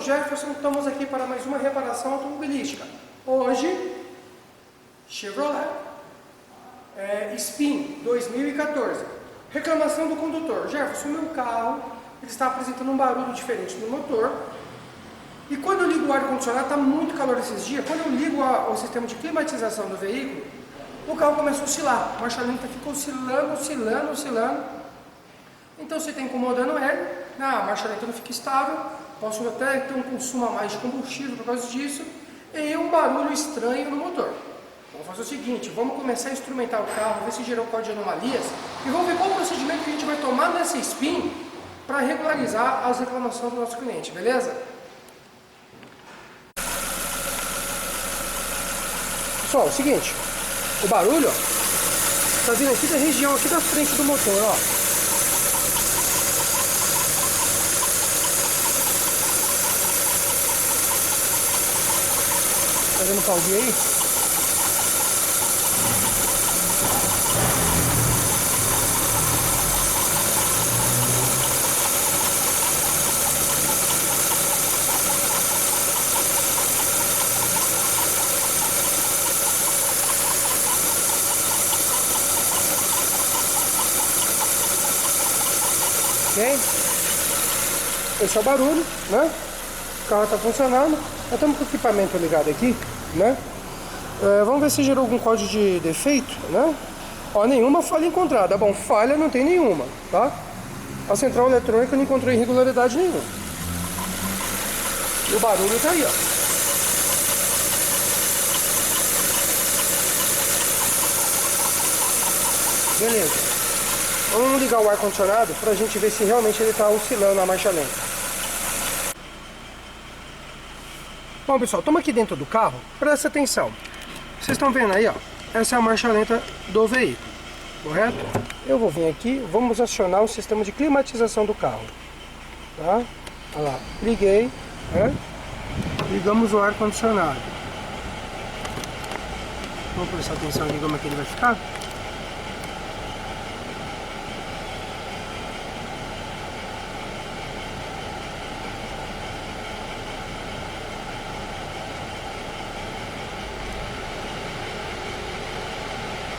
Jefferson, estamos aqui para mais uma reparação automobilística. Hoje, Chevrolet Spin 2014. Reclamação do condutor. Jefferson, meu carro ele está apresentando um barulho diferente no motor. E quando eu ligo o ar-condicionado, está muito calor esses dias. Quando eu ligo o sistema de climatização do veículo, o carro começa a oscilar. A marcha lenta fica oscilando. Então, se está incomodando ele, a marcha lenta não fica estável. Posso até ter um consumo a mais de combustível por causa disso. E um barulho estranho no motor. Vamos fazer o seguinte, vamos começar a instrumentar o carro, ver se gerou código de anomalias. E vamos ver qual o procedimento que a gente vai tomar nessa Spin para regularizar as reclamações do nosso cliente, beleza? Pessoal, é o seguinte, o barulho, ó, tá vindo aqui da região aqui da frente do motor, ó. Tá vendo o caudinho aí? Ok? Esse é o barulho, né? O carro está funcionando. Nós estamos com o equipamento ligado aqui, né? Vamos ver se gerou algum código de defeito, né? Ó, nenhuma falha encontrada. Bom, falha não tem nenhuma, tá? A central eletrônica não encontrou irregularidade nenhuma. E o barulho tá aí, ó. Beleza. Vamos ligar o ar-condicionado para a gente ver se realmente ele está oscilando a marcha lenta. Bom, pessoal, estamos aqui dentro do carro. Presta atenção. Vocês estão vendo aí, ó. Essa é a marcha lenta do veículo, correto? Eu vou vir aqui, vamos acionar o sistema de climatização do carro. Tá? Olha lá, liguei, né? Ligamos o ar-condicionado. Vamos prestar atenção aqui como é que ele vai ficar.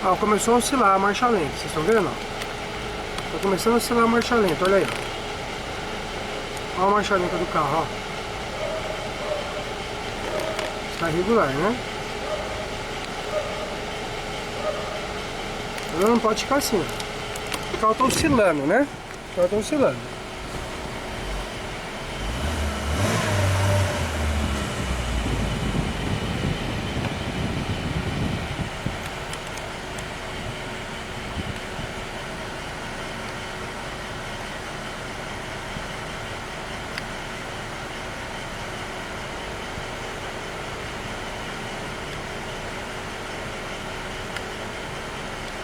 Ó, começou a oscilar a marcha lenta, vocês estão vendo? Está começando a oscilar a marcha lenta, olha aí. Olha a marcha lenta do carro, ó. Está regular, né? Não pode ficar assim. O carro está oscilando, né? O carro está oscilando.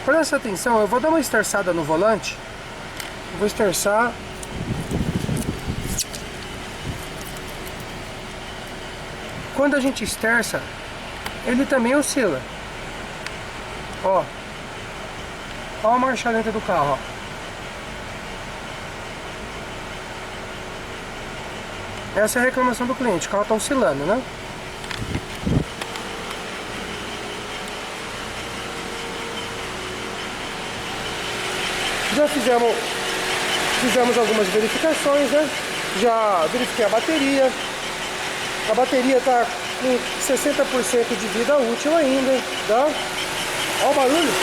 Presta atenção, eu vou dar uma esterçada no volante. Eu vou esterçar. Quando a gente esterça, ele também oscila. Ó. Ó a marcha lenta do carro, ó. Essa é a reclamação do cliente, o carro está oscilando, né? Já fizemos algumas verificações, né? Já verifiquei a bateria. A bateria está com 60% de vida útil ainda, tá? Olha o barulho.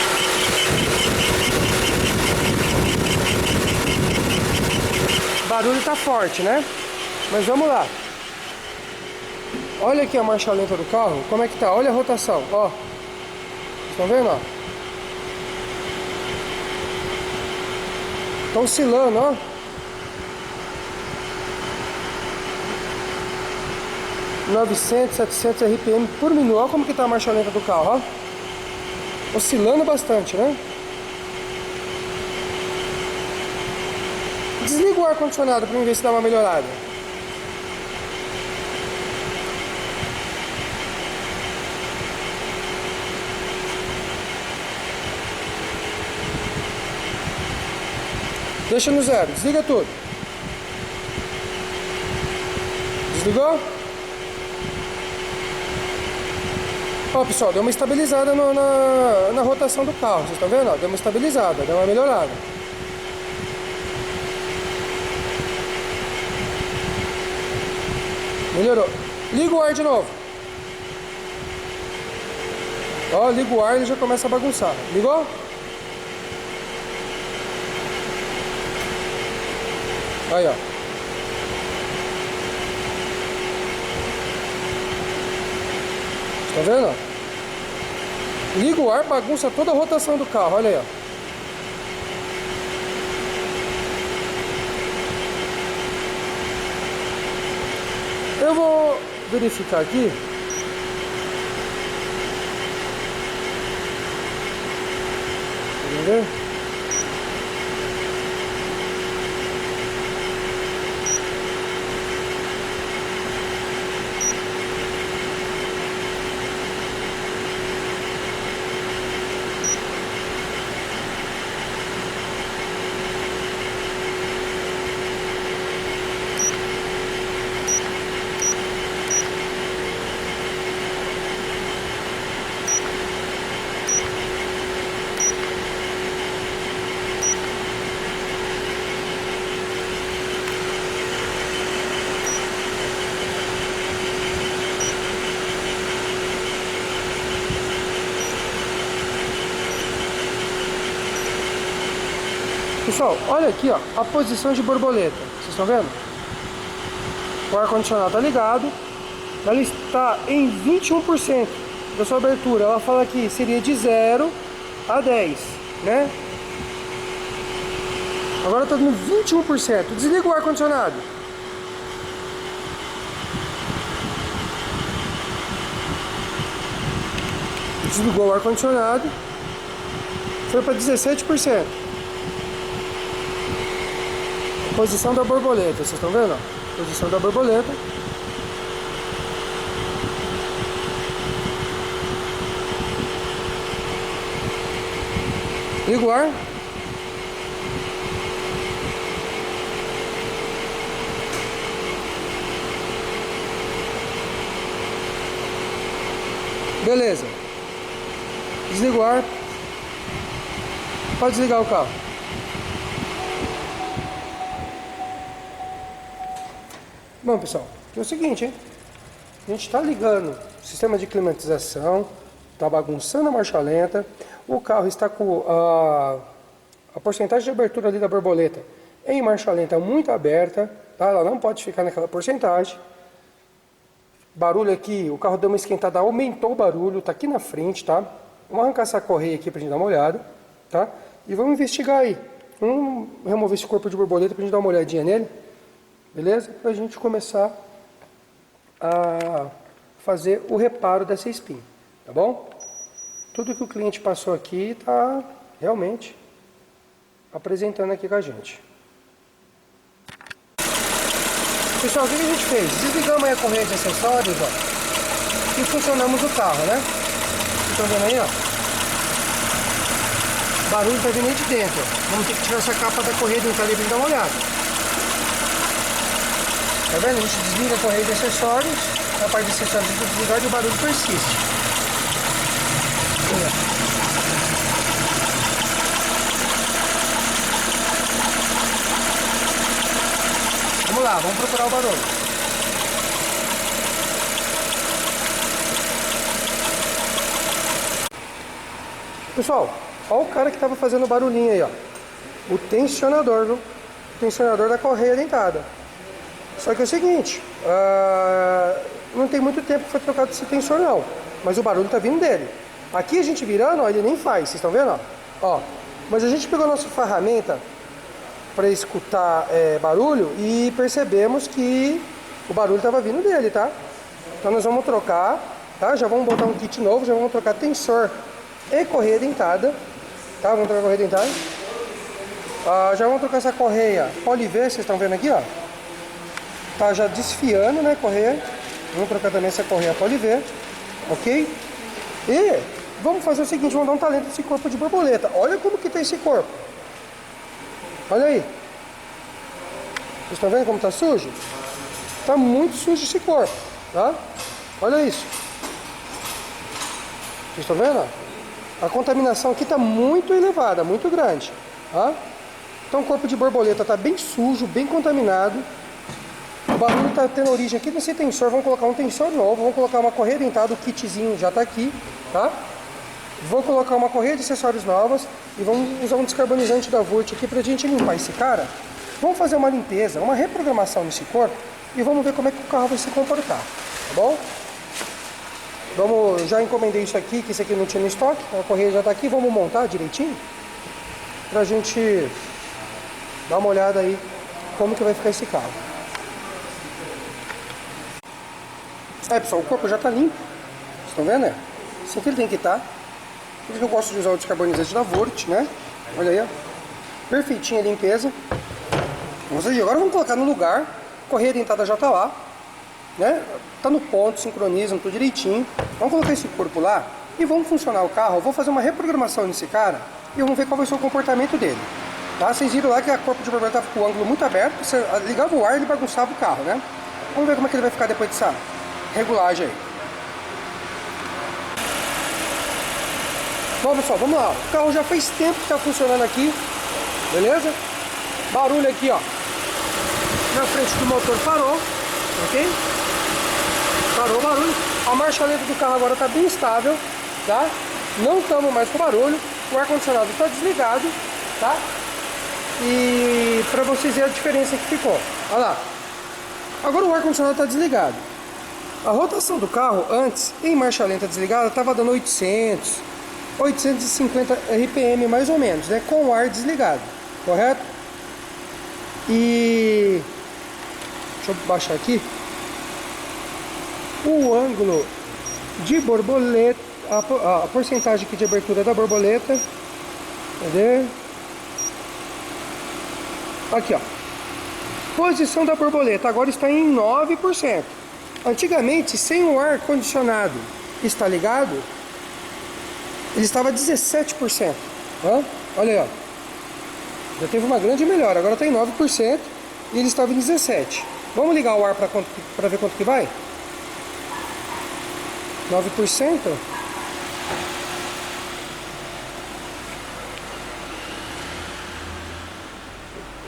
O barulho está forte, né? Mas vamos lá. Olha aqui a marcha lenta do carro, como é que tá? Olha a rotação, ó. Estão vendo, ó? Tá oscilando, ó. (900, 700 RPM por minuto. Olha como que tá a marcha lenta do carro, ó. Oscilando bastante, né? Desliga o ar-condicionado para ver se dá uma melhorada. Deixa no zero, desliga tudo. Ligou? Ó, pessoal, deu uma estabilizada na rotação do carro. Vocês estão vendo? Ó, deu uma estabilizada, deu uma melhorada. Melhorou. Liga o ar de novo. Ó, liga o ar e ele já começa a bagunçar. Ligou? Aí, ó. Tá vendo? Liga o ar, bagunça toda a rotação do carro. Olha aí, ó. Eu vou verificar aqui. Entendeu? Pessoal, olha aqui, ó, a posição de borboleta. Vocês estão vendo? O ar-condicionado está ligado. Ela está em 21% da sua abertura. Ela fala que seria de 0 a 10, né? Agora está dando 21%. Desliga o ar-condicionado. Desligou o ar-condicionado. Foi para 17%. Posição da borboleta, vocês estão vendo? Posição da borboleta. Liga o ar. Beleza. Desliga o ar. Pode desligar o carro. Bom, pessoal, é o seguinte, hein? A gente está ligando o sistema de climatização, está bagunçando a marcha lenta, o carro está com a porcentagem de abertura ali da borboleta em marcha lenta muito aberta, tá? Ela não pode ficar naquela porcentagem. Barulho aqui, o carro deu uma esquentada, aumentou o barulho, está aqui na frente, tá? Vamos arrancar essa correia aqui para a gente dar uma olhada, tá? E vamos investigar aí. Vamos remover esse corpo de borboleta para a gente dar uma olhadinha nele. Beleza? Para a gente começar a fazer o reparo dessa espinha, tá bom? Tudo que o cliente passou aqui está realmente apresentando aqui com a gente. Pessoal, o que a gente fez? Desligamos aí a correia de acessórios, ó, e funcionamos o carro, né? Vocês estão vendo aí, ó? O barulho está vindo aí de dentro. Vamos ter que tirar essa capa da correia do ali para dar uma olhada. Tá vendo? A gente desliga a correia de acessórios, na parte de acessórios do desligar e o barulho persiste. Vamos lá, vamos procurar o barulho. Pessoal, olha o cara que estava fazendo o barulhinho aí, ó. O tensionador, viu? O tensionador da correia dentada. Só que é o seguinte, não tem muito tempo que foi trocado esse tensor não, mas o barulho tá vindo dele. Aqui a gente virando, ó, ele nem faz, vocês estão vendo? Ó, mas a gente pegou a nossa ferramenta para escutar barulho e percebemos que o barulho estava vindo dele, tá? Então nós vamos trocar, tá? Já vamos botar um kit novo, já vamos trocar tensor e correia dentada, tá? Vamos trocar a correia dentada. Já vamos trocar essa correia Polivé, vocês estão vendo aqui, ó. Tá já desfiando, né, correia. Vamos trocar também essa correia Polivé, ok? E vamos fazer o seguinte, vamos dar um talento nesse corpo de borboleta. Olha como que tá esse corpo. Olha aí. Vocês estão vendo como tá sujo? Tá muito sujo esse corpo, tá? Olha isso. Vocês estão vendo? A contaminação aqui tá muito elevada, muito grande, tá? Então o corpo de borboleta tá bem sujo, bem contaminado. O barulho tá tendo origem aqui nesse tensor. Vamos colocar um tensor novo, vamos colocar uma correia dentada, o kitzinho já tá aqui, tá? Vou colocar uma correia de acessórios novas e vamos usar um descarbonizante da Vurt aqui pra gente limpar esse cara. Vamos fazer uma limpeza, uma reprogramação nesse corpo e vamos ver como é que o carro vai se comportar, tá bom? Já encomendei isso aqui, que esse aqui não tinha no estoque, a correia já tá aqui, vamos montar direitinho pra gente dar uma olhada aí como que vai ficar esse carro. Pessoal, o corpo já tá limpo, vocês estão vendo, né? Assim que ele tem que estar. Por isso que eu gosto de usar o descarbonizante da Vurt, né? Olha aí, ó. Perfeitinha a limpeza. Agora vamos colocar no lugar. A correia dentada já tá lá, né? Tá no ponto, sincronizam tudo direitinho. Vamos colocar esse corpo lá e vamos funcionar o carro. Eu vou fazer uma reprogramação nesse cara e vamos ver qual vai ser o comportamento dele. Tá? Vocês viram lá que a corpo de borboleta estava com o ângulo muito aberto. Você ligava o ar e ele bagunçava o carro, né? Vamos ver como é que ele vai ficar depois dessa regulagem aí. Bom, pessoal, vamos lá. O carro já faz tempo que está funcionando aqui, beleza? Barulho aqui, ó. Na frente do motor parou, ok? Parou o barulho. A marcha lenta do carro agora está bem estável, tá? Não estamos mais com barulho. O ar-condicionado está desligado, tá? E para vocês verem a diferença que ficou. Olha lá. Agora o ar-condicionado está desligado. A rotação do carro antes, em marcha lenta desligada, estava dando 850 RPM mais ou menos, né? Com o ar desligado, correto? E deixa eu baixar aqui. O ângulo de borboleta, a porcentagem aqui de abertura da borboleta, cadê? Aqui, ó. Posição da borboleta agora está em 9%. Antigamente, sem o ar condicionado estar ligado, ele estava 17%. Olha aí, ó. Já teve uma grande melhora. Agora está em 9% e ele estava em 17%. Vamos ligar o ar para ver quanto que vai? 9%.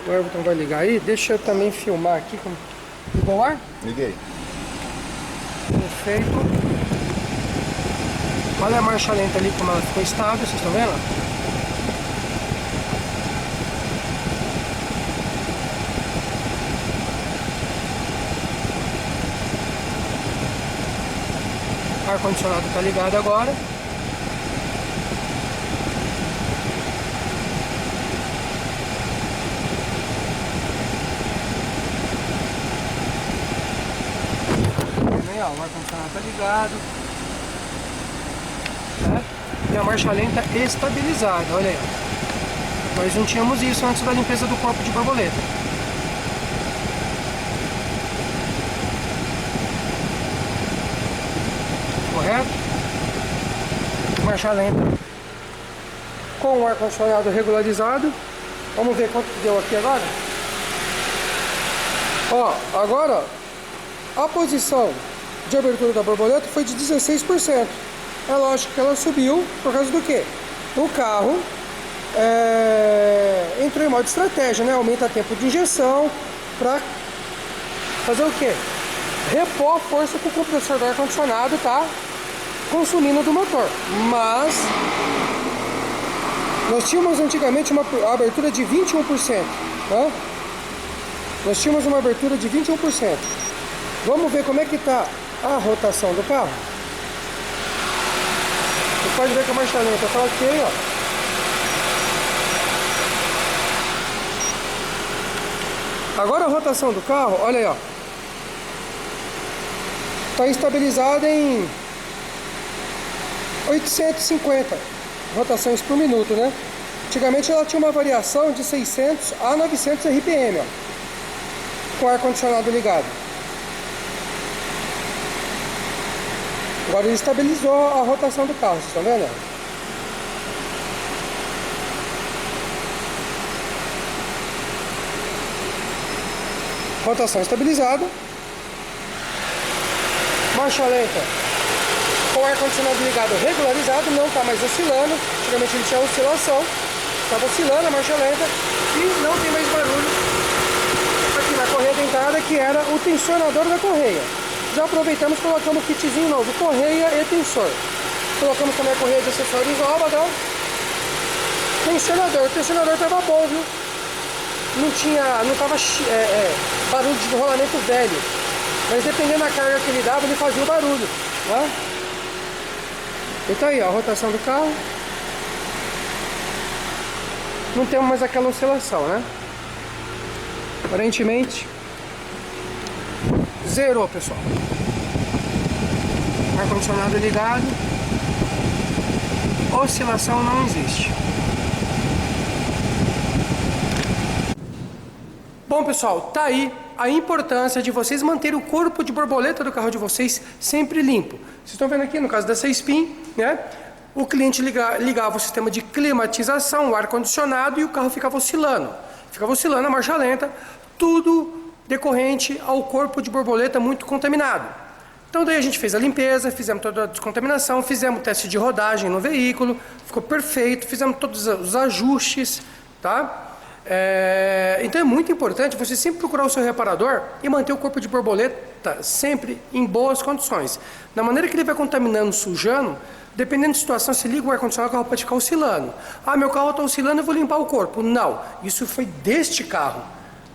O Everton vai ligar aí. Deixa eu também filmar aqui. Ligou o ar? Liguei. Perfeito. Olha a marcha lenta ali como ela ficou estável, vocês estão vendo? O ar-condicionado está ligado agora. O ar-condicionado está ligado, né? E a marcha lenta estabilizada, olha aí. Nós não tínhamos isso antes da limpeza do corpo de borboleta. Correto? Marcha lenta com o ar-condicionado regularizado. Vamos ver quanto que deu aqui agora. Ó, agora a posição de abertura da borboleta foi de 16%. É lógico que ela subiu por causa do quê? O carro entrou em modo estratégia, né? Aumenta tempo de injeção para fazer o quê? Repor a força que o compressor do ar-condicionado está consumindo do motor. Mas nós tínhamos antigamente uma abertura de 21%, né? Nós tínhamos uma abertura de 21%. Vamos ver como é que está a rotação do carro. Você pode ver que a marcha lenta está ok, ó. Agora a rotação do carro, olha aí, ó. Está estabilizada em 850 rotações por minuto, né? Antigamente ela tinha uma variação de 600 a 900 RPM, ó, com o ar-condicionado ligado. Agora ele estabilizou a rotação do carro, vocês estão vendo? Rotação estabilizada. marcha lenta com o ar-condicionado ligado regularizado, não está mais oscilando. Antigamente ele tinha oscilação, estava oscilando a marcha lenta e não tem mais barulho aqui na correia dentada, que era o tensionador da correia. Já aproveitamos e colocamos o kitzinho novo, correia e tensor. Colocamos também a correia de acessórios nova, tá? O tensionador estava bom, viu? Não tava barulho de rolamento velho, mas dependendo da carga que ele dava, ele fazia o barulho, tá? E tá aí, ó, a rotação do carro. Não temos mais aquela oscilação, né? Aparentemente zerou, pessoal. Ar-condicionado ligado, oscilação não existe. Bom, pessoal, tá aí a importância de vocês manterem o corpo de borboleta do carro de vocês sempre limpo. Vocês estão vendo aqui no caso da 6PIN, né? O cliente ligava o sistema de climatização, o ar-condicionado, e o carro ficava oscilando. Ficava oscilando a marcha lenta, tudo decorrente ao corpo de borboleta muito contaminado. Então daí a gente fez a limpeza, fizemos toda a descontaminação, fizemos o teste de rodagem no veículo, ficou perfeito, fizemos todos os ajustes, tá? Então é muito importante você sempre procurar o seu reparador e manter o corpo de borboleta sempre em boas condições. Da maneira que ele vai contaminando, sujando, dependendo da situação, se liga o ar-condicionado, o carro pode ficar oscilando. Ah, meu carro está oscilando, eu vou limpar o corpo. Não, isso foi deste carro.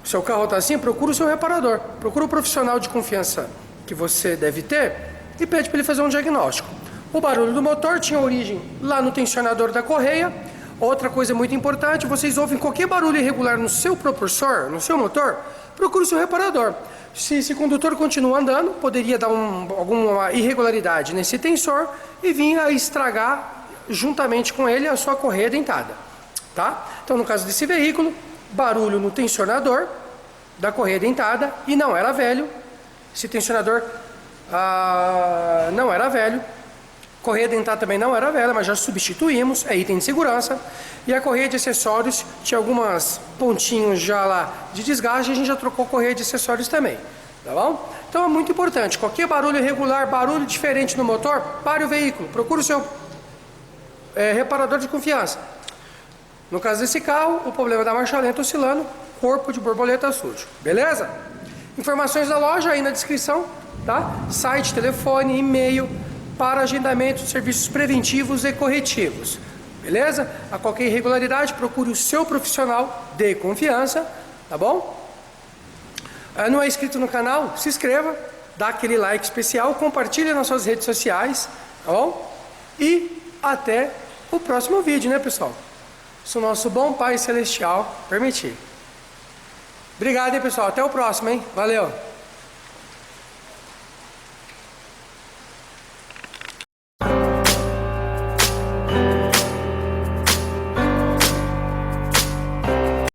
Se o seu carro está assim, procura o seu reparador, procura o profissional de confiança que você deve ter e pede para ele fazer um diagnóstico. O barulho do motor tinha origem lá no tensionador da correia. Outra coisa muito importante, vocês ouvem qualquer barulho irregular no seu propulsor, no seu motor, procure o seu reparador. Se esse condutor continua andando, poderia dar alguma irregularidade nesse tensor e vir a estragar juntamente com ele a sua correia dentada, tá? Então, no caso desse veículo, barulho no tensionador da correia dentada, e não era velho. Esse tensionador não era velho. Correia dentada também não era velha, mas já substituímos, é item de segurança. E a correia de acessórios tinha algumas pontinhos já lá de desgaste, a gente já trocou correia de acessórios também, tá bom? Então é muito importante, qualquer barulho irregular, barulho diferente no motor, pare o veículo, procure o seu reparador de confiança. No caso desse carro, o problema da marcha lenta oscilando, corpo de borboleta sujo, beleza? Informações da loja aí na descrição, tá? Site, telefone, e-mail, para agendamento de serviços preventivos e corretivos, beleza? A qualquer irregularidade, procure o seu profissional de confiança, tá bom? Não é inscrito no canal? Se inscreva, dá aquele like especial, compartilhe nas suas redes sociais, tá bom? E até o próximo vídeo, né, pessoal? Se o nosso bom Pai Celestial permitir. Obrigado, hein, pessoal? Até o próximo, hein? Valeu!